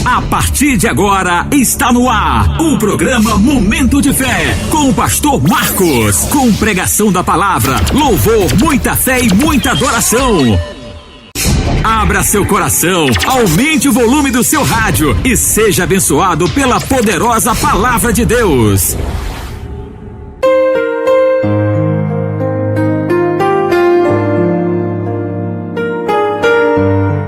A partir de agora está no ar o programa Momento de Fé com o pastor Marcos, com pregação da palavra, louvor, muita fé e muita adoração. Abra seu coração, aumente o volume do seu rádio e seja abençoado pela poderosa palavra de Deus.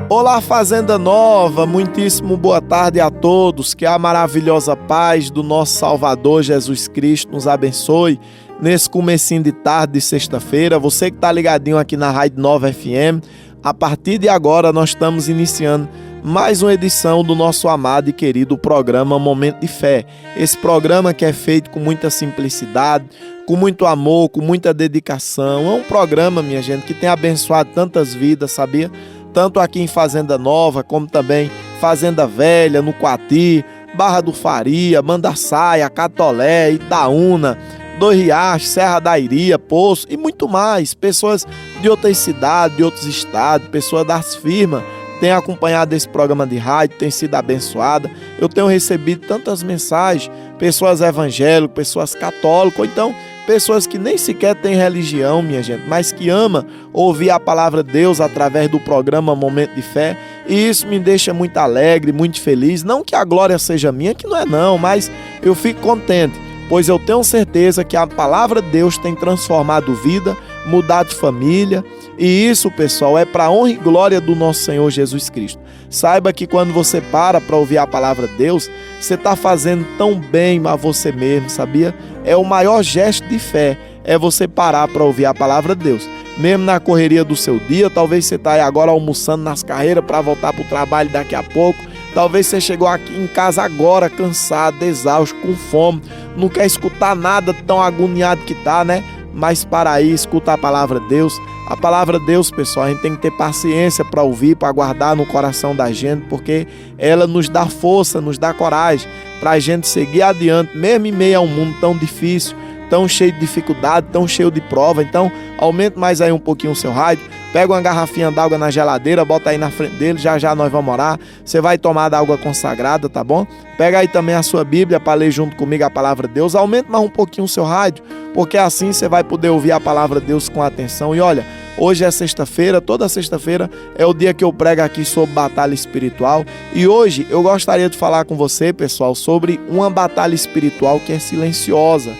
Olá, Fazenda Nova, muitíssimo boa tarde a todos, que a maravilhosa paz do nosso Salvador Jesus Cristo nos abençoe nesse comecinho de tarde de sexta-feira. Você que está ligadinho aqui na Rádio Nova FM, a partir de agora nós estamos iniciando mais uma edição do nosso amado e querido programa Momento de Fé. Esse programa que é feito com muita simplicidade, com muito amor, com muita dedicação. É um programa, minha gente, que tem abençoado tantas vidas, sabia? Tanto aqui em Fazenda Nova, como também Fazenda Velha, no Coati, Barra do Faria, Mandaçaia, Catolé, Itaúna, Dois Riachos, Serra da Iria, Poço e muito mais. Pessoas de outras cidades, de outros estados, pessoas das firmas têm acompanhado esse programa de rádio, têm sido abençoadas. Eu tenho recebido tantas mensagens, pessoas evangélicas, pessoas católicas, ou então pessoas que nem sequer têm religião, minha gente, mas que amam ouvir a palavra de Deus através do programa Momento de Fé. E isso me deixa muito alegre, muito feliz. Não que a glória seja minha, que não é não, mas eu fico contente, pois eu tenho certeza que a palavra de Deus tem transformado vida, mudado família. E isso, pessoal, é para a honra e glória do nosso Senhor Jesus Cristo. Saiba que quando você para ouvir a palavra de Deus, você está fazendo tão bem a você mesmo, sabia? É o maior gesto de fé, é você parar para ouvir a palavra de Deus. Mesmo na correria do seu dia, talvez você está aí agora almoçando nas carreiras para voltar para o trabalho daqui a pouco. Talvez você chegou aqui em casa agora cansado, exausto, com fome, não quer escutar nada, tão agoniado que está, né? Mas para aí, escuta a palavra de Deus. A palavra de Deus, pessoal, a gente tem que ter paciência para ouvir, para guardar no coração da gente, porque ela nos dá força, nos dá coragem para a gente seguir adiante, mesmo em meio a um mundo tão difícil, tão cheio de dificuldade, tão cheio de prova. Então, aumente mais aí um pouquinho o seu rádio, pega uma garrafinha d'água na geladeira, bota aí na frente dele, já já nós vamos orar. Você vai tomar da água consagrada, tá bom? Pega aí também a sua Bíblia para ler junto comigo a palavra de Deus. Aumente mais um pouquinho o seu rádio, porque assim você vai poder ouvir a palavra de Deus com atenção. E olha, hoje é sexta-feira, toda sexta-feira é o dia que eu prego aqui sobre batalha espiritual. E hoje eu gostaria de falar com você, pessoal, sobre uma batalha espiritual que é silenciosa.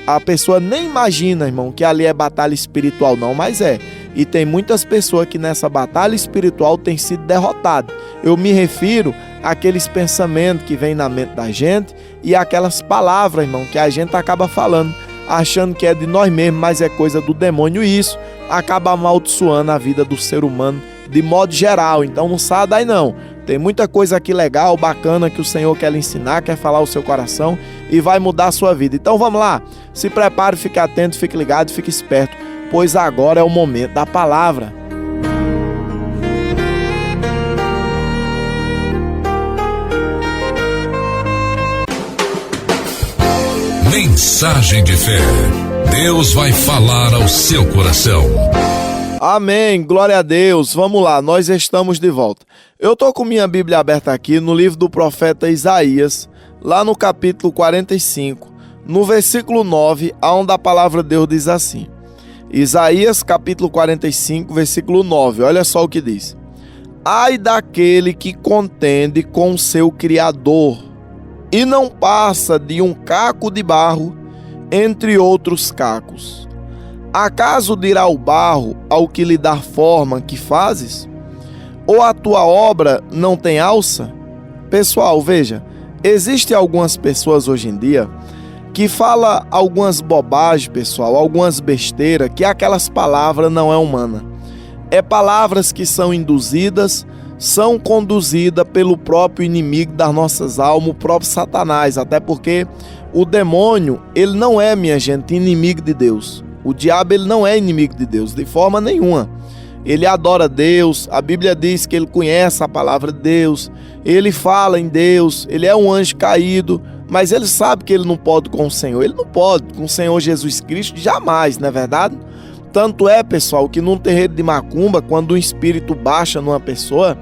A pessoa nem imagina, irmão, que ali é batalha espiritual não, mas é. E tem muitas pessoas que nessa batalha espiritual têm sido derrotadas. Eu me refiro àqueles pensamentos que vêm na mente da gente e aquelas palavras, irmão, que a gente acaba falando, achando que é de nós mesmos, mas é coisa do demônio. E isso acaba amaldiçoando a vida do ser humano de modo geral. Então não sai daí não. Tem muita coisa aqui legal, bacana, que o Senhor quer lhe ensinar, quer falar ao seu coração e vai mudar a sua vida. Então vamos lá, se prepare, fique atento, fique ligado, fique esperto, pois agora é o momento da palavra. Mensagem de fé. Deus vai falar ao seu coração. Amém, glória a Deus. Vamos lá, nós estamos de volta. Eu estou com minha Bíblia aberta aqui no livro do profeta Isaías, lá no capítulo 45, no versículo 9, onde a palavra de Deus diz assim. Isaías capítulo 45, versículo 9, olha só o que diz. Ai daquele que contende com o seu Criador, e não passa de um caco de barro entre outros cacos. Acaso dirá o barro ao que lhe dá forma que fazes? Ou a tua obra não tem alça? Pessoal, veja, existem algumas pessoas hoje em dia que falam algumas bobagens, pessoal, algumas besteiras, que aquelas palavras não é humana. É palavras que são induzidas, são conduzidas pelo próprio inimigo das nossas almas, o próprio Satanás, até porque o demônio, ele não é, minha gente, inimigo de Deus. O diabo, ele não é inimigo de Deus, de forma nenhuma. Ele adora Deus, a Bíblia diz que ele conhece a palavra de Deus, ele fala em Deus, ele é um anjo caído, mas ele sabe que ele não pode com o Senhor. Ele não pode com o Senhor Jesus Cristo, jamais, não é verdade? Tanto é, pessoal, que num terreiro de macumba, quando um espírito baixa numa pessoa,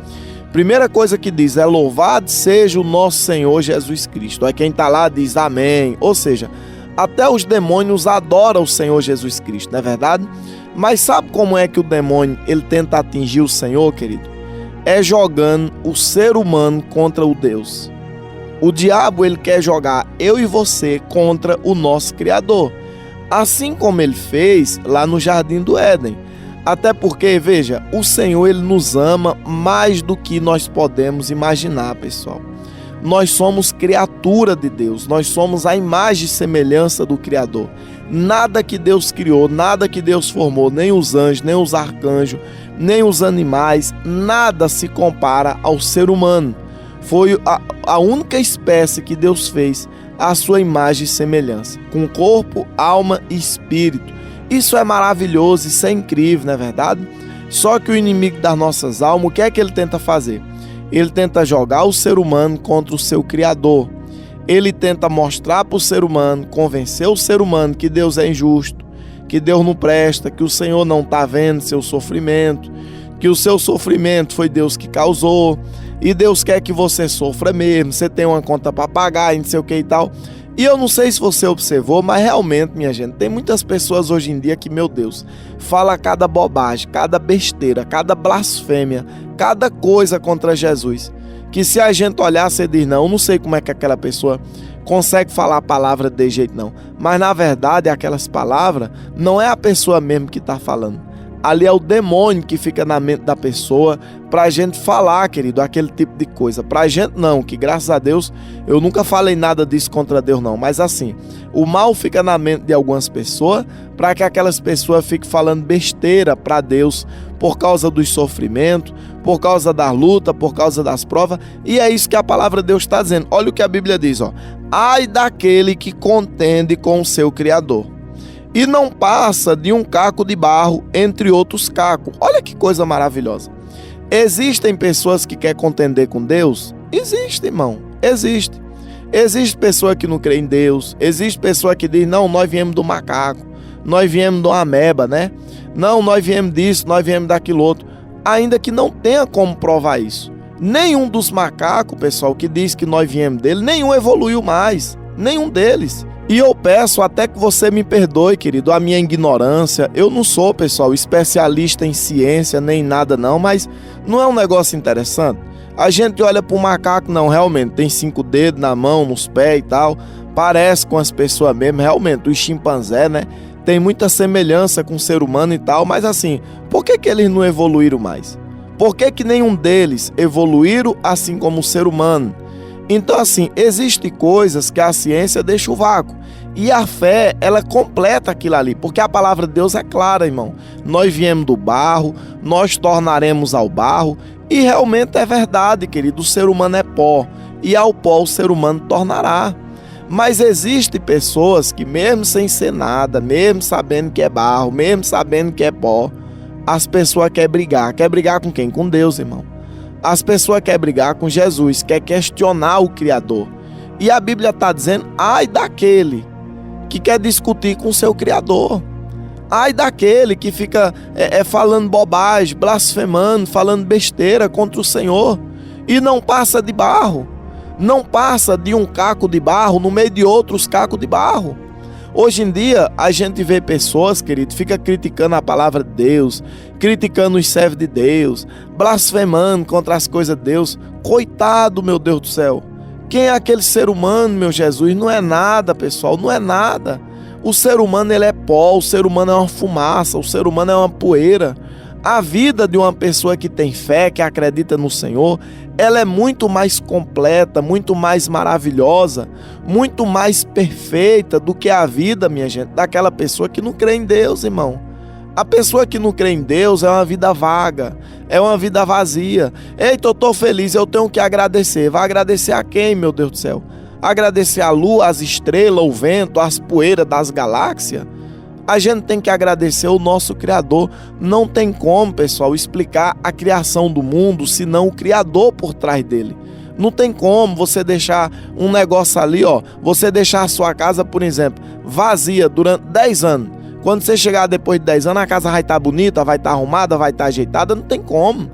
Primeira coisa que diz é: louvado seja o nosso Senhor Jesus Cristo. Aí quem está lá diz amém. Ou seja, até os demônios adoram o Senhor Jesus Cristo, não é verdade? Mas sabe como é que o demônio ele tenta atingir o Senhor, querido? É jogando o ser humano contra o Deus. O diabo ele quer jogar eu e você contra o nosso Criador, assim como ele fez lá no Jardim do Éden. Até porque, veja, o Senhor ele nos ama mais do que nós podemos imaginar, pessoal. Nós somos criatura de Deus, nós somos a imagem e semelhança do Criador. Nada que Deus criou, nada que Deus formou, nem os anjos, nem os arcanjos, nem os animais, nada se compara ao ser humano. Foi a única espécie que Deus fez à sua imagem e semelhança, com corpo, alma e espírito. Isso é maravilhoso, isso é incrível, não é verdade? Só que o inimigo das nossas almas, o que é que ele tenta fazer? Ele tenta jogar o ser humano contra o seu Criador. Ele tenta mostrar para o ser humano, convencer o ser humano que Deus é injusto, que Deus não presta, que o Senhor não está vendo seu sofrimento, que o seu sofrimento foi Deus que causou, e Deus quer que você sofra mesmo, você tem uma conta para pagar e não sei o que e tal. E eu não sei se você observou, mas realmente, minha gente, tem muitas pessoas hoje em dia que, meu Deus, fala cada bobagem, cada besteira, cada blasfêmia, cada coisa contra Jesus, que se a gente olhar, você diz, não, eu não sei como é que aquela pessoa consegue falar a palavra de jeito não. Mas na verdade, aquelas palavras não é a pessoa mesmo que está falando. Ali é o demônio que fica na mente da pessoa pra gente falar, querido, aquele tipo de coisa. Pra gente não, que graças a Deus eu nunca falei nada disso contra Deus não. Mas assim, o mal fica na mente de algumas pessoas para que aquelas pessoas fiquem falando besteira pra Deus por causa dos sofrimentos, por causa da luta, por causa das provas. E é isso que a palavra de Deus está dizendo. Olha o que a Bíblia diz, ó. Ai daquele que contende com o seu Criador e não passa de um caco de barro entre outros cacos. Olha que coisa maravilhosa. Existem pessoas que querem contender com Deus? Existe, irmão. Existe. Existe pessoa que não crê em Deus. Existe pessoa que diz, não, nós viemos do macaco. Nós viemos de uma ameba, né? Não, nós viemos disso, nós viemos daquilo outro. Ainda que não tenha como provar isso. Nenhum dos macacos, pessoal, que diz que nós viemos dele, nenhum evoluiu mais. Nenhum deles. E eu peço até que você me perdoe, querido, a minha ignorância. Eu não sou, pessoal, especialista em ciência, nem nada não, mas não é um negócio interessante? A gente olha para o macaco, não, realmente, tem 5 dedos na mão, nos pés e tal, parece com as pessoas mesmo, realmente, os chimpanzés, né, tem muita semelhança com o ser humano e tal, mas assim, por que eles não evoluíram mais? Por que nenhum deles evoluíram assim como o ser humano? Então assim, existem coisas que a ciência deixa o vácuo. E a fé, ela completa aquilo ali. Porque a palavra de Deus é clara, irmão. Nós viemos do barro, nós tornaremos ao barro. E realmente é verdade, querido. O ser humano é pó. E ao pó o ser humano tornará. Mas existem pessoas que mesmo sem ser nada, mesmo sabendo que é barro, mesmo sabendo que é pó, as pessoas querem brigar. Quer brigar com quem? Com Deus, irmão. As pessoas querem brigar com Jesus, quer questionar o Criador. E a Bíblia está dizendo, ai daquele que quer discutir com o seu Criador. Ai daquele que fica falando bobagem, blasfemando, falando besteira contra o Senhor. E não passa de barro. Não passa de um caco de barro no meio de outros cacos de barro. Hoje em dia, a gente vê pessoas, querido, fica criticando a palavra de Deus, criticando os servos de Deus, blasfemando contra as coisas de Deus. Coitado, meu Deus do céu. Quem é aquele ser humano, meu Jesus? Não é nada, pessoal, não é nada. O ser humano, ele é pó, o ser humano é uma fumaça, o ser humano é uma poeira. A vida de uma pessoa que tem fé, que acredita no Senhor, ela é muito mais completa, muito mais maravilhosa, muito mais perfeita do que a vida, minha gente, daquela pessoa que não crê em Deus, irmão. A pessoa que não crê em Deus é uma vida vaga, é uma vida vazia. Eita, eu estou feliz, eu tenho que agradecer. Vai agradecer a quem, meu Deus do céu? Agradecer a lua, as estrelas, o vento, as poeiras das galáxias? A gente tem que agradecer o nosso Criador. Não tem como, pessoal, explicar a criação do mundo senão o Criador por trás dele. Não tem como você deixar um negócio ali, ó, você deixar a sua casa, por exemplo, vazia durante 10 anos. Quando você chegar depois de 10 anos, a casa vai estar bonita, vai estar arrumada, vai estar ajeitada, não tem como.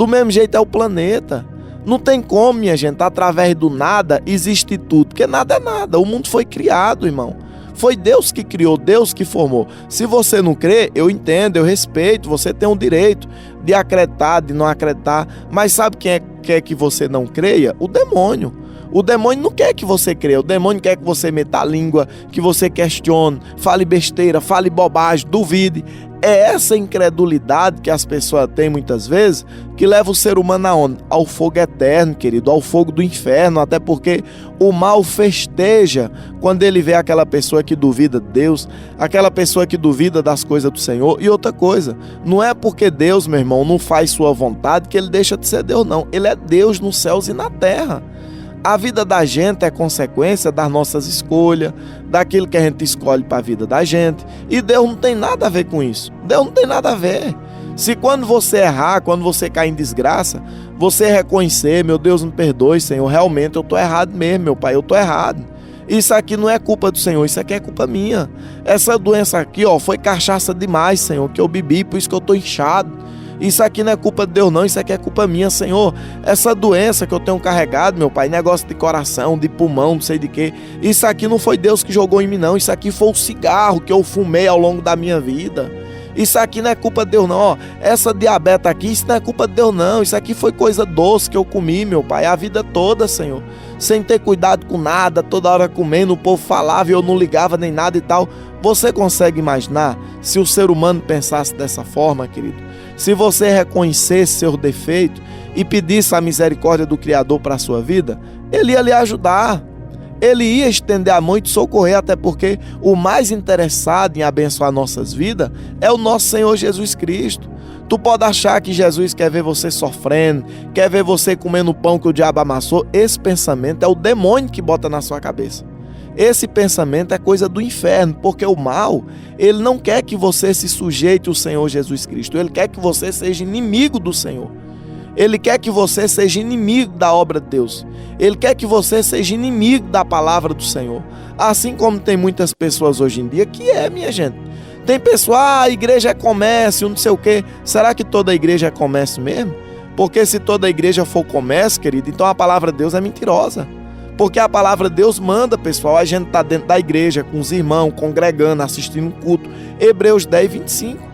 Do mesmo jeito é o planeta. Não tem como, minha gente, através do nada existe tudo, porque nada é nada. O mundo foi criado, irmão. Foi Deus que criou, Deus que formou. Se você não crê, eu entendo, eu respeito, você tem o direito de acreditar, de não acreditar. Mas sabe quem quer que você não creia? O demônio. O demônio não quer que você creia, o demônio quer que você meta a língua, que você questione, fale besteira, fale bobagem, duvide. É essa incredulidade que as pessoas têm muitas vezes que leva o ser humano aonde? Ao fogo eterno, querido, ao fogo do inferno, até porque o mal festeja quando ele vê aquela pessoa que duvida de Deus, aquela pessoa que duvida das coisas do Senhor. E outra coisa, não é porque Deus, meu irmão, não faz sua vontade que ele deixa de ser Deus, não. Ele é Deus nos céus e na terra. A vida da gente é consequência das nossas escolhas, daquilo que a gente escolhe para a vida da gente. E Deus não tem nada a ver com isso. Deus não tem nada a ver. Se quando você errar, quando você cair em desgraça, você reconhecer, meu Deus, me perdoe, Senhor, realmente eu estou errado mesmo, meu Pai, eu estou errado. Isso aqui não é culpa do Senhor, isso aqui é culpa minha. Essa doença aqui, foi cachaça demais, Senhor, que eu bebi, por isso que eu estou inchado. Isso aqui não é culpa de Deus não, isso aqui é culpa minha, Senhor. Essa doença que eu tenho carregado, meu Pai, negócio de coração, de pulmão, não sei de quê. Isso aqui não foi Deus que jogou em mim não, isso aqui foi o cigarro que eu fumei ao longo da minha vida. Isso aqui não é culpa de Deus não, essa diabetes aqui, isso não é culpa de Deus não. Isso aqui foi coisa doce que eu comi, meu Pai, a vida toda, Senhor. Sem ter cuidado com nada, toda hora comendo, o povo falava e eu não ligava nem nada e tal. Você consegue imaginar se o ser humano pensasse dessa forma, querido? Se você reconhecesse seu defeito e pedisse a misericórdia do Criador para a sua vida, Ele ia lhe ajudar. Ele ia estender a mão e te socorrer, até porque o mais interessado em abençoar nossas vidas é o nosso Senhor Jesus Cristo. Tu pode achar que Jesus quer ver você sofrendo, quer ver você comendo o pão que o diabo amassou. Esse pensamento é o demônio que bota na sua cabeça. Esse pensamento é coisa do inferno, porque o mal, ele não quer que você se sujeite ao Senhor Jesus Cristo. Ele quer que você seja inimigo do Senhor. Ele quer que você seja inimigo da obra de Deus. Ele quer que você seja inimigo da palavra do Senhor. Assim como tem muitas pessoas hoje em dia que minha gente. Tem pessoa, a igreja é comércio, não sei o quê. Será que toda igreja é comércio mesmo? Porque se toda igreja for comércio, querido, então a palavra de Deus é mentirosa. Porque a palavra de Deus manda, pessoal, a gente está dentro da igreja, com os irmãos, congregando, assistindo um culto. Hebreus 10, 25.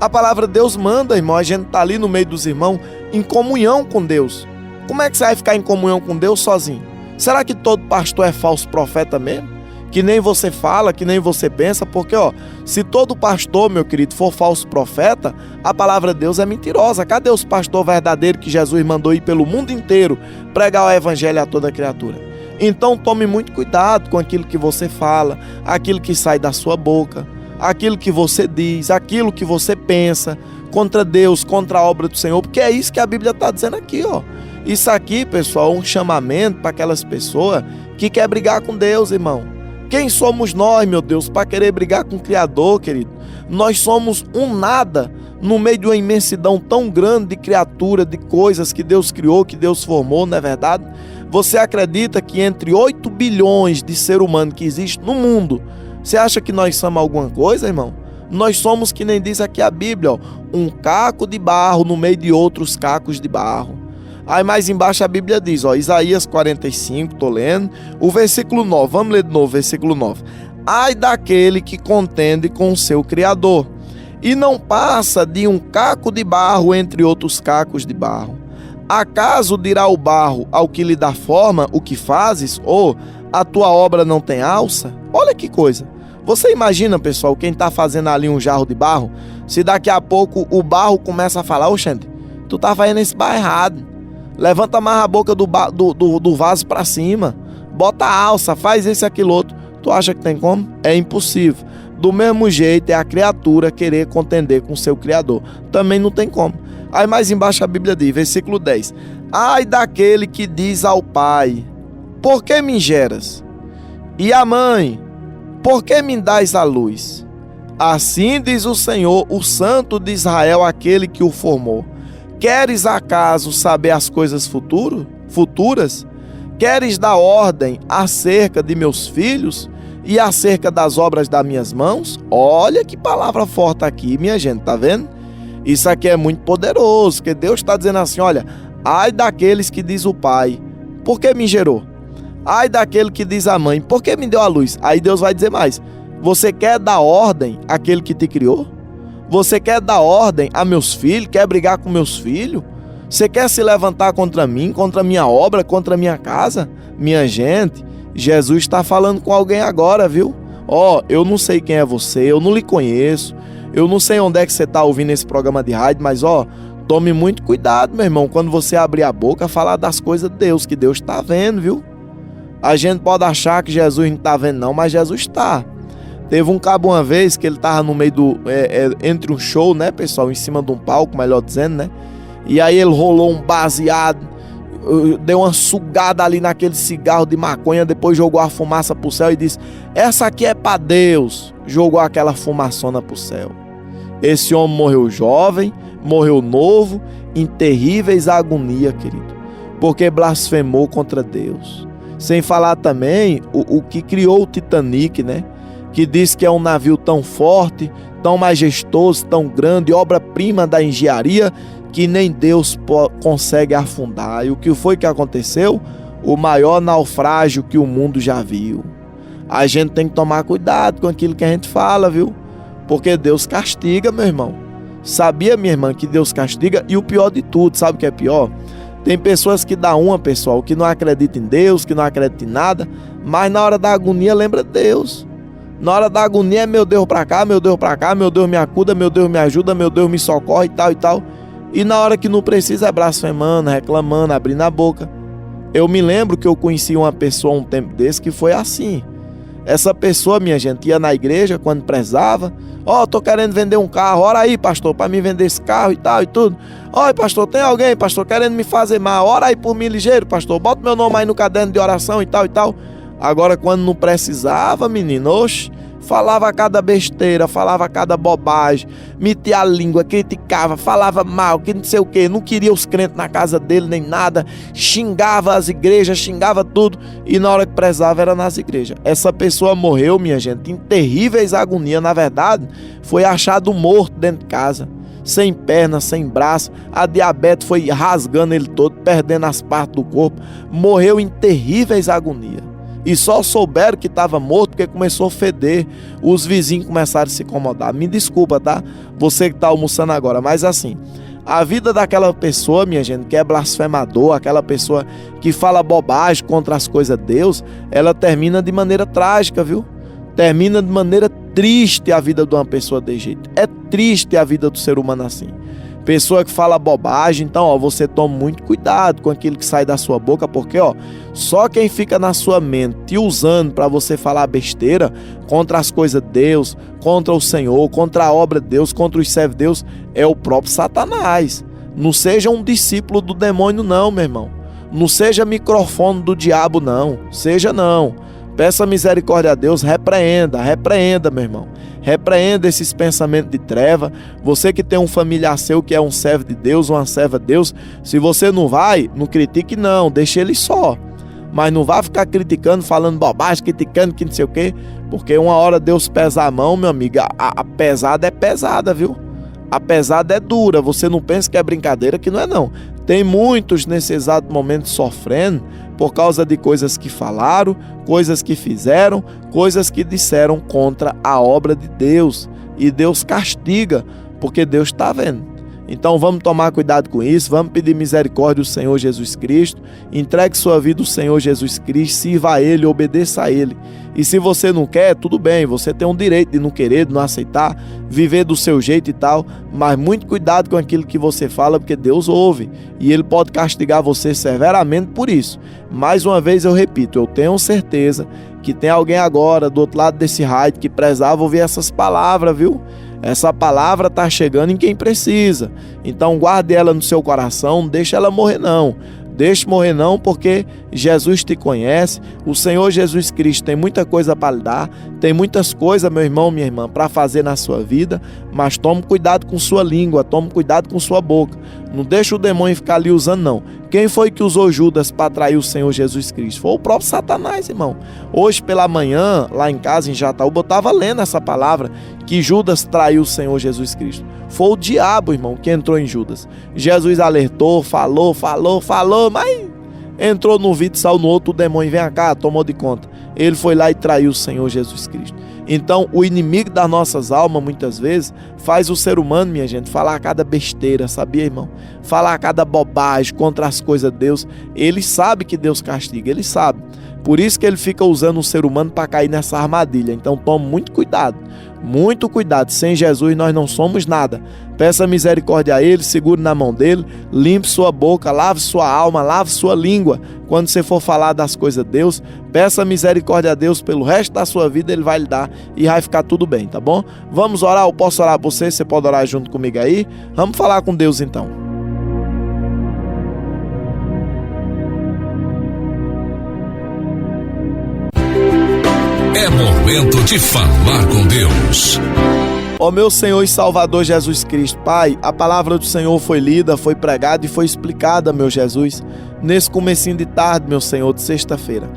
A palavra de Deus manda, irmão, a gente está ali no meio dos irmãos, em comunhão com Deus. Como é que você vai ficar em comunhão com Deus sozinho? Será que todo pastor é falso profeta mesmo? Que nem você fala, que nem você pensa? Porque, se todo pastor, meu querido, for falso profeta, a palavra de Deus é mentirosa. Cadê os pastores verdadeiros que Jesus mandou ir pelo mundo inteiro pregar o evangelho a toda criatura? Então tome muito cuidado com aquilo que você fala, aquilo que sai da sua boca, aquilo que você diz, aquilo que você pensa contra Deus, contra a obra do Senhor, porque é isso que a Bíblia está dizendo aqui, Isso aqui, pessoal, é um chamamento para aquelas pessoas que querem brigar com Deus, irmão. Quem somos nós, meu Deus, para querer brigar com o Criador, querido? Nós somos um nada no meio de uma imensidão tão grande de criatura, de coisas que Deus criou, que Deus formou, não é verdade? Você acredita que entre 8 bilhões de ser humano que existe no mundo, você acha que nós somos alguma coisa, irmão? Nós somos, que nem diz aqui a Bíblia, um caco de barro no meio de outros cacos de barro. Aí mais embaixo a Bíblia diz, Isaías 45, tô lendo, o versículo 9, vamos ler de novo, versículo 9. Ai daquele que contende com o seu Criador, e não passa de um caco de barro entre outros cacos de barro. Acaso dirá o barro ao que lhe dá forma o que fazes? Ou a tua obra não tem alça? Olha que coisa. Você imagina, pessoal, quem está fazendo ali um jarro de barro, se daqui a pouco o barro começa a falar, oxente, tu tá fazendo esse barro errado. Levanta mais a boca do vaso para cima. Bota a alça, faz esse e aquilo outro. Tu acha que tem como? É impossível. Do mesmo jeito é a criatura querer contender com o seu Criador. Também não tem como. Aí mais embaixo a Bíblia diz, versículo 10. Ai daquele que diz ao pai, por que me geras? E à mãe, por que me dás a luz? Assim diz o Senhor, o Santo de Israel, aquele que o formou. Queres acaso saber as coisas futuras? Queres dar ordem acerca de meus filhos e acerca das obras das minhas mãos? Olha que palavra forte aqui, minha gente, tá vendo? Isso aqui é muito poderoso, porque Deus está dizendo assim, olha, ai daqueles que diz o pai, por que me gerou? Ai daquele que diz a mãe, por que me deu a luz? Aí Deus vai dizer mais, você quer dar ordem àquele que te criou? Você quer dar ordem a meus filhos? Quer brigar com meus filhos? Você quer se levantar contra mim, contra a minha obra, contra a minha casa? Minha gente, Jesus está falando com alguém agora, viu? Ó, eu não sei quem é você, eu não lhe conheço, eu não sei onde é que você está ouvindo esse programa de rádio, mas ó, tome muito cuidado, meu irmão, quando você abrir a boca, falar das coisas de Deus, que Deus está vendo, viu? A gente pode achar que Jesus não está vendo não, mas Jesus está. Teve um cabo uma vez que ele estava no meio entre um show, né, pessoal, em cima de um palco, melhor dizendo, né? E aí ele rolou um baseado, deu uma sugada ali naquele cigarro de maconha, depois jogou a fumaça pro céu e disse, essa aqui é para Deus. Jogou aquela fumaçona pro céu. Esse homem morreu jovem, morreu novo, em terríveis agonia, querido, porque blasfemou contra Deus. Sem falar também o que criou o Titanic, né? Que diz que é um navio tão forte, tão majestoso, tão grande, obra-prima da engenharia, que nem Deus consegue afundar. E o que foi que aconteceu? O maior naufrágio que o mundo já viu. A gente tem que tomar cuidado com aquilo que a gente fala, viu? Porque Deus castiga, meu irmão. Sabia, minha irmã, que Deus castiga? E o pior de tudo, sabe o que é pior? Tem pessoas que dá uma, pessoal, que não acreditam em Deus, que não acreditam em nada, mas na hora da agonia lembra de Deus. Na hora da agonia é meu Deus pra cá, meu Deus pra cá, meu Deus me acuda, meu Deus me ajuda, meu Deus me socorre e tal e tal. E na hora que não precisa é blasfemando, reclamando, abrindo a boca. Eu me lembro que eu conheci uma pessoa um tempo desse que foi assim. Essa pessoa, minha gente, ia na igreja quando prezava. Ó, tô querendo vender um carro, ora aí, pastor, pra mim vender esse carro e tal e tudo. Ó, pastor, tem alguém, pastor, querendo me fazer mal, ora aí por mim ligeiro, pastor, bota meu nome aí no caderno de oração e tal e tal. Agora, quando não precisava, menino, oxe, falava cada besteira, falava cada bobagem, metia a língua, criticava, falava mal, que não sei o que, não queria os crentes na casa dele nem nada, xingava as igrejas, xingava tudo, e na hora que prezava era nas igrejas. Essa pessoa morreu, minha gente, em terríveis agonias. Na verdade, foi achado morto dentro de casa, sem perna, sem braço, a diabetes foi rasgando ele todo, perdendo as partes do corpo, morreu em terríveis agonias. E só souberam que estava morto porque começou a feder. Os vizinhos começaram a se incomodar. Me desculpa, tá? Você que está almoçando agora. Mas assim, a vida daquela pessoa, minha gente, que é blasfemador, aquela pessoa que fala bobagem contra as coisas de Deus, ela termina de maneira trágica, viu? Termina de maneira triste a vida de uma pessoa desse jeito. É triste a vida do ser humano assim. Pessoa que fala bobagem, então, ó, você toma muito cuidado com aquilo que sai da sua boca, porque, ó, só quem fica na sua mente te usando para você falar besteira contra as coisas de Deus, contra o Senhor, contra a obra de Deus, contra os servos de Deus, é o próprio Satanás. Não seja um discípulo do demônio, não, meu irmão. Não seja microfone do diabo, não. Seja não. Peça misericórdia a Deus, repreenda, meu irmão. Repreenda esses pensamentos de treva. Você que tem um familiar seu que é um servo de Deus, uma serva de Deus, se você não vai, não critique não, deixe ele só. Mas não vá ficar criticando, falando bobagem, criticando que não sei o quê, porque uma hora Deus pesa a mão, meu amigo, a pesada é pesada, viu? A pesada é dura, você não pensa que é brincadeira, que não é não. Tem muitos nesse exato momento sofrendo por causa de coisas que falaram, coisas que fizeram, coisas que disseram contra a obra de Deus. E Deus castiga, porque Deus está vendo. Então vamos tomar cuidado com isso, vamos pedir misericórdia ao Senhor Jesus Cristo, entregue sua vida ao Senhor Jesus Cristo, sirva a Ele, obedeça a Ele. E se você não quer, tudo bem, você tem um direito de não querer, de não aceitar, viver do seu jeito e tal, mas muito cuidado com aquilo que você fala, porque Deus ouve e Ele pode castigar você severamente por isso. Mais uma vez eu repito, eu tenho certeza que tem alguém agora do outro lado desse rádio que prezava ouvir essas palavras, viu? Essa palavra está chegando em quem precisa. Então guarde ela no seu coração, não deixe ela morrer não. Deixe morrer não, porque Jesus te conhece, o Senhor Jesus Cristo tem muita coisa para lhe dar, tem muitas coisas, meu irmão, minha irmã, para fazer na sua vida, mas tome cuidado com sua língua, tome cuidado com sua boca. Não deixa o demônio ficar ali usando, não. Quem foi que usou Judas para trair o Senhor Jesus Cristo? Foi o próprio Satanás, irmão. Hoje pela manhã, lá em casa, em Jataúba, eu estava lendo essa palavra, que Judas traiu o Senhor Jesus Cristo. Foi o diabo, irmão, que entrou em Judas. Jesus alertou, falou, mas entrou no vídeo, saiu no outro, o demônio vem cá, tomou de conta. Ele foi lá e traiu o Senhor Jesus Cristo. Então, o inimigo das nossas almas, muitas vezes, faz o ser humano, minha gente, falar cada besteira, sabia, irmão? Falar cada bobagem contra as coisas de Deus. Ele sabe que Deus castiga, ele sabe. Por isso que ele fica usando o ser humano para cair nessa armadilha. Então, tome muito cuidado. Muito cuidado, sem Jesus nós não somos nada. Peça misericórdia a Ele, segure na mão dEle, limpe sua boca, lave sua alma, lave sua língua. Quando você for falar das coisas de Deus, peça misericórdia a Deus pelo resto da sua vida, Ele vai lhe dar e vai ficar tudo bem, tá bom? Vamos orar, eu posso orar por você, você pode orar junto comigo aí? Vamos falar com Deus então. É momento de falar com Deus. Ó meu Senhor e Salvador Jesus Cristo, Pai, a palavra do Senhor foi lida, foi pregada e foi explicada, meu Jesus, nesse comecinho de tarde, meu Senhor, de sexta-feira.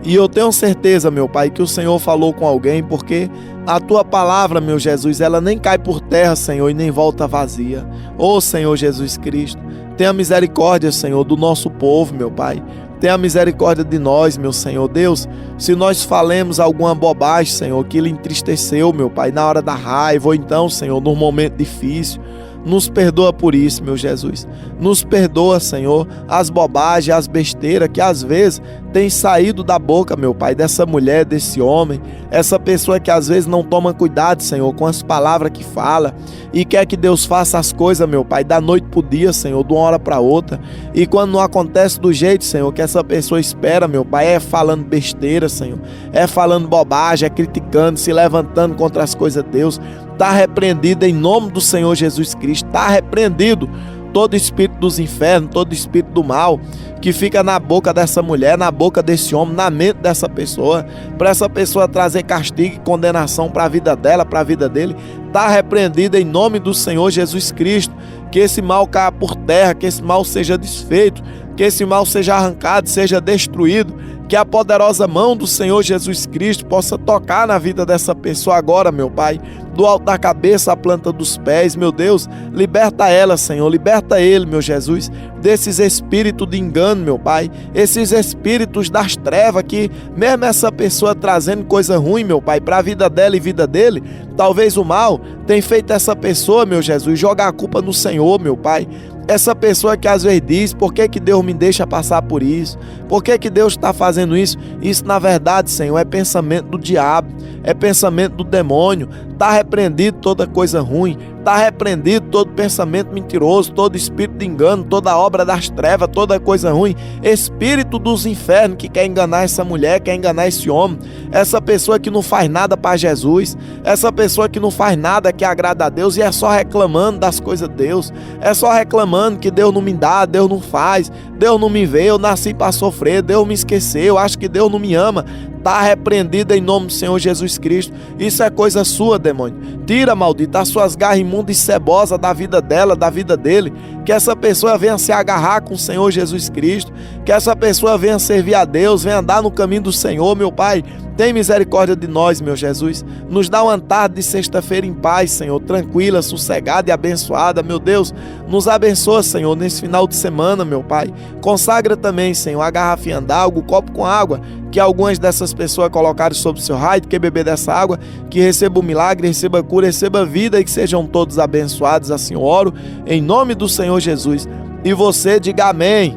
E eu tenho certeza, meu Pai, que o Senhor falou com alguém, porque a Tua palavra, meu Jesus, ela nem cai por terra, Senhor, e nem volta vazia. Ó Senhor Jesus Cristo, tenha misericórdia, Senhor, do nosso povo, meu Pai. Tenha misericórdia de nós, meu Senhor. Deus, se nós falemos alguma bobagem, Senhor, que Ele entristeceu, meu Pai, na hora da raiva, ou então, Senhor, num momento difícil, nos perdoa por isso, meu Jesus. Nos perdoa, Senhor, as bobagens, as besteiras que às vezes tem saído da boca, meu Pai, dessa mulher, desse homem, essa pessoa que às vezes não toma cuidado, Senhor, com as palavras que fala e quer que Deus faça as coisas, meu Pai, da noite pro dia, Senhor, de uma hora para outra. E quando não acontece do jeito, Senhor, que essa pessoa espera, meu Pai, é falando besteira, Senhor, é falando bobagem, é criticando, se levantando contra as coisas de Deus. Está repreendido em nome do Senhor Jesus Cristo. Está repreendido todo espírito dos infernos, todo espírito do mal que fica na boca dessa mulher, na boca desse homem, na mente dessa pessoa, para essa pessoa trazer castigo e condenação para a vida dela, para a vida dele. Está repreendido em nome do Senhor Jesus Cristo. Que esse mal caia por terra, que esse mal seja desfeito, que esse mal seja arrancado, seja destruído. Que a poderosa mão do Senhor Jesus Cristo possa tocar na vida dessa pessoa agora, meu Pai, do alto da cabeça à planta dos pés, meu Deus, liberta ela, Senhor, liberta ele, meu Jesus, desses espíritos de engano, meu Pai, esses espíritos das trevas que, mesmo essa pessoa trazendo coisa ruim, meu Pai, para a vida dela e vida dele, talvez o mal tenha feito essa pessoa, meu Jesus, jogar a culpa no Senhor, meu Pai. Essa pessoa que às vezes diz, por que Deus me deixa passar por isso? Por que Deus está fazendo isso? Isso na verdade, Senhor, é pensamento do diabo, é pensamento do demônio. Está repreendido toda coisa ruim, está repreendido todo pensamento mentiroso, todo espírito de engano, toda obra das trevas, toda coisa ruim. Espírito dos infernos que quer enganar essa mulher, quer enganar esse homem, essa pessoa que não faz nada para Jesus, essa pessoa que não faz nada que agrada a Deus e é só reclamando das coisas de Deus, é só reclamando que Deus não me dá, Deus não faz, Deus não me vê, eu nasci para sofrer, Deus me esqueceu, acho que Deus não me ama. Está repreendida em nome do Senhor Jesus Cristo. Isso é coisa sua, demônio. Tira, maldito, as suas garras imundas e cebosas da vida dela, da vida dele. Que essa pessoa venha se agarrar com o Senhor Jesus Cristo. Que essa pessoa venha servir a Deus, venha andar no caminho do Senhor, meu Pai. Tem misericórdia de nós, meu Jesus. Nos dá uma tarde de sexta-feira em paz, Senhor, tranquila, sossegada e abençoada, meu Deus. Nos abençoa, Senhor, nesse final de semana, meu Pai. Consagra também, Senhor, a garrafinha d'água, o copo com água, que algumas dessas pessoas colocaram sobre o seu raio, que beber dessa água, que receba o milagre, receba a cura, receba a vida e que sejam todos abençoados, assim eu oro, em nome do Senhor Jesus. E você diga amém,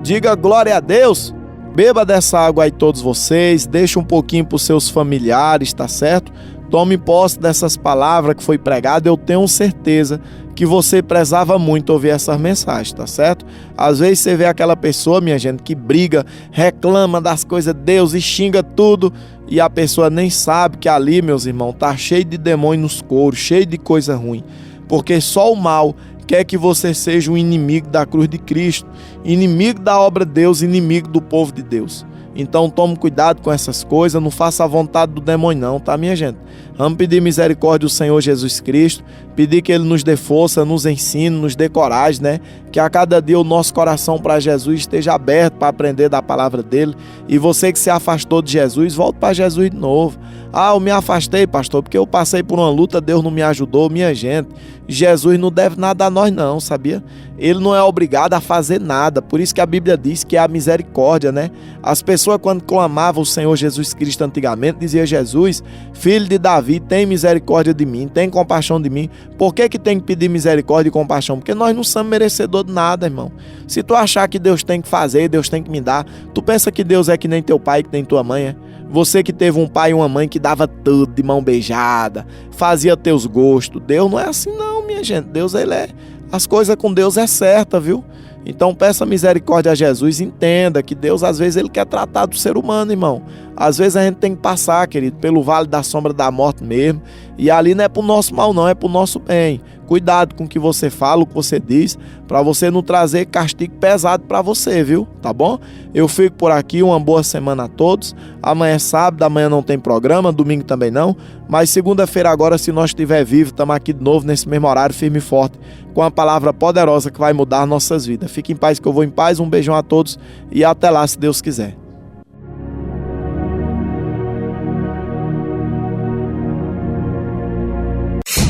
diga glória a Deus. Beba dessa água aí todos vocês, deixa um pouquinho para os seus familiares, tá certo? Tome posse dessas palavras que foi pregada, eu tenho certeza que você prezava muito ouvir essas mensagens, tá certo? Às vezes você vê aquela pessoa, minha gente, que briga, reclama das coisas de Deus e xinga tudo, e a pessoa nem sabe que ali, meus irmãos, tá cheio de demônio nos couros, cheio de coisa ruim, porque só o mal quer que você seja um inimigo da cruz de Cristo, inimigo da obra de Deus, inimigo do povo de Deus. Então tome cuidado com essas coisas, não faça a vontade do demônio não, tá, minha gente? Vamos pedir misericórdia do Senhor Jesus Cristo, pedir que Ele nos dê força, nos ensine, nos dê coragem, né? Que a cada dia o nosso coração para Jesus esteja aberto para aprender da palavra dEle. E você que se afastou de Jesus, volte para Jesus de novo. Ah, eu me afastei, pastor, porque eu passei por uma luta, Deus não me ajudou. Minha gente, Jesus não deve nada a nós não, sabia? Ele não é obrigado a fazer nada, por isso que a Bíblia diz que é a misericórdia, né? As pessoas quando clamavam o Senhor Jesus Cristo antigamente, dizia: Jesus, filho de Davi, tem misericórdia de mim, tem compaixão de mim. Por que tem que pedir misericórdia e compaixão? Porque nós não somos merecedores de nada, irmão. Se tu achar que Deus tem que fazer, Deus tem que me dar, tu pensa que Deus é que nem teu pai, que nem tua mãe, é? Você que teve um pai e uma mãe que dava tudo de mão beijada, fazia teus gostos. Deus não é assim não, minha gente. Deus, Ele é... As coisas com Deus é certa, viu? Então peça misericórdia a Jesus, entenda que Deus às vezes Ele quer tratar do ser humano, irmão. Às vezes a gente tem que passar, querido, pelo vale da sombra da morte mesmo. E ali não é pro nosso mal não, é pro nosso bem. Cuidado com o que você fala, o que você diz, para você não trazer castigo pesado para você, viu? Tá bom? Eu fico por aqui, uma boa semana a todos. Amanhã é sábado, amanhã não tem programa, domingo também não. Mas segunda-feira agora, se nós estiver vivo, estamos aqui de novo nesse mesmo horário, firme e forte, com a palavra poderosa que vai mudar nossas vidas. Fique em paz que eu vou em paz, um beijão a todos e até lá, se Deus quiser.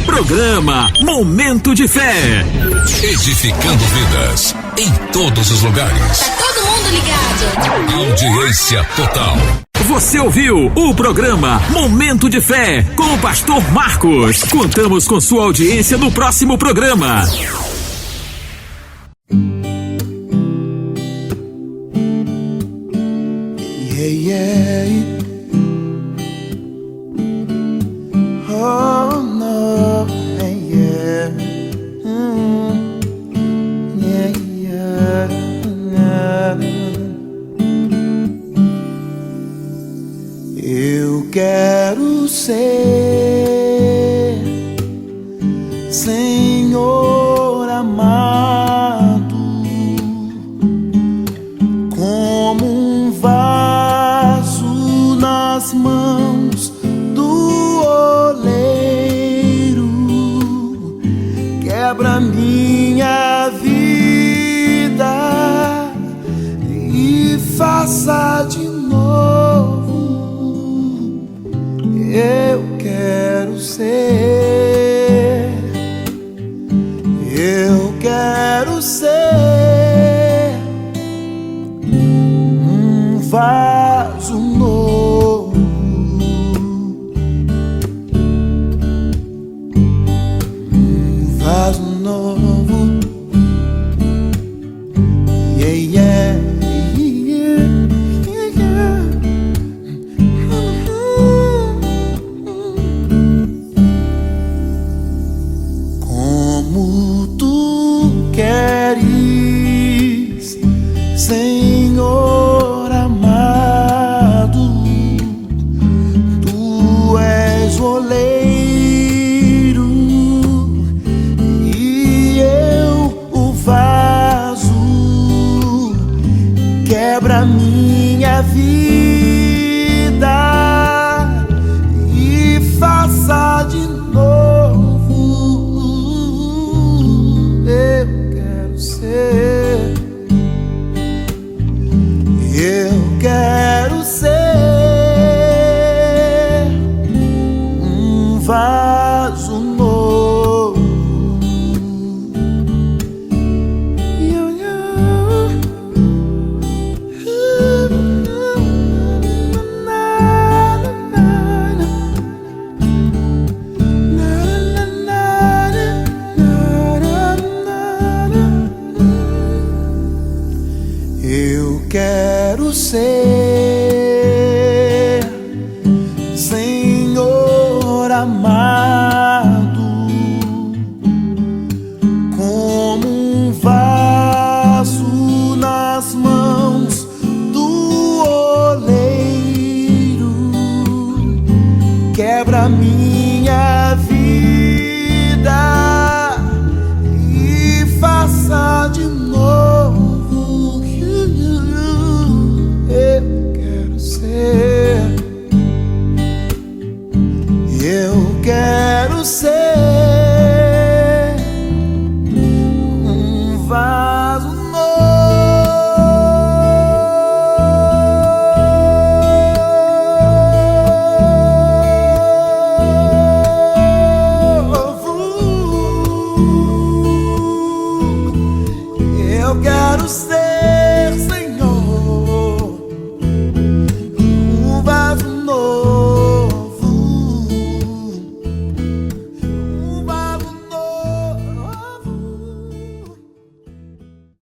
Programa Momento de Fé. Edificando vidas em todos os lugares. Todo mundo ligado. Audiência total. Você ouviu o programa Momento de Fé com o pastor Marcos. Contamos com sua audiência no próximo programa. Oh no, yeah. Eu quero ser, Senhor amado, como um vaso nas mãos do oleiro. Quebra minha vida e faça de novo. Eu quero ser, eu quero ser um vaso novo, um vaso novo. Yeah, yeah, yeah, yeah, yeah. Como tu queres, Senhor amado, tu és o oleiro e eu o vaso. Quebra minha vida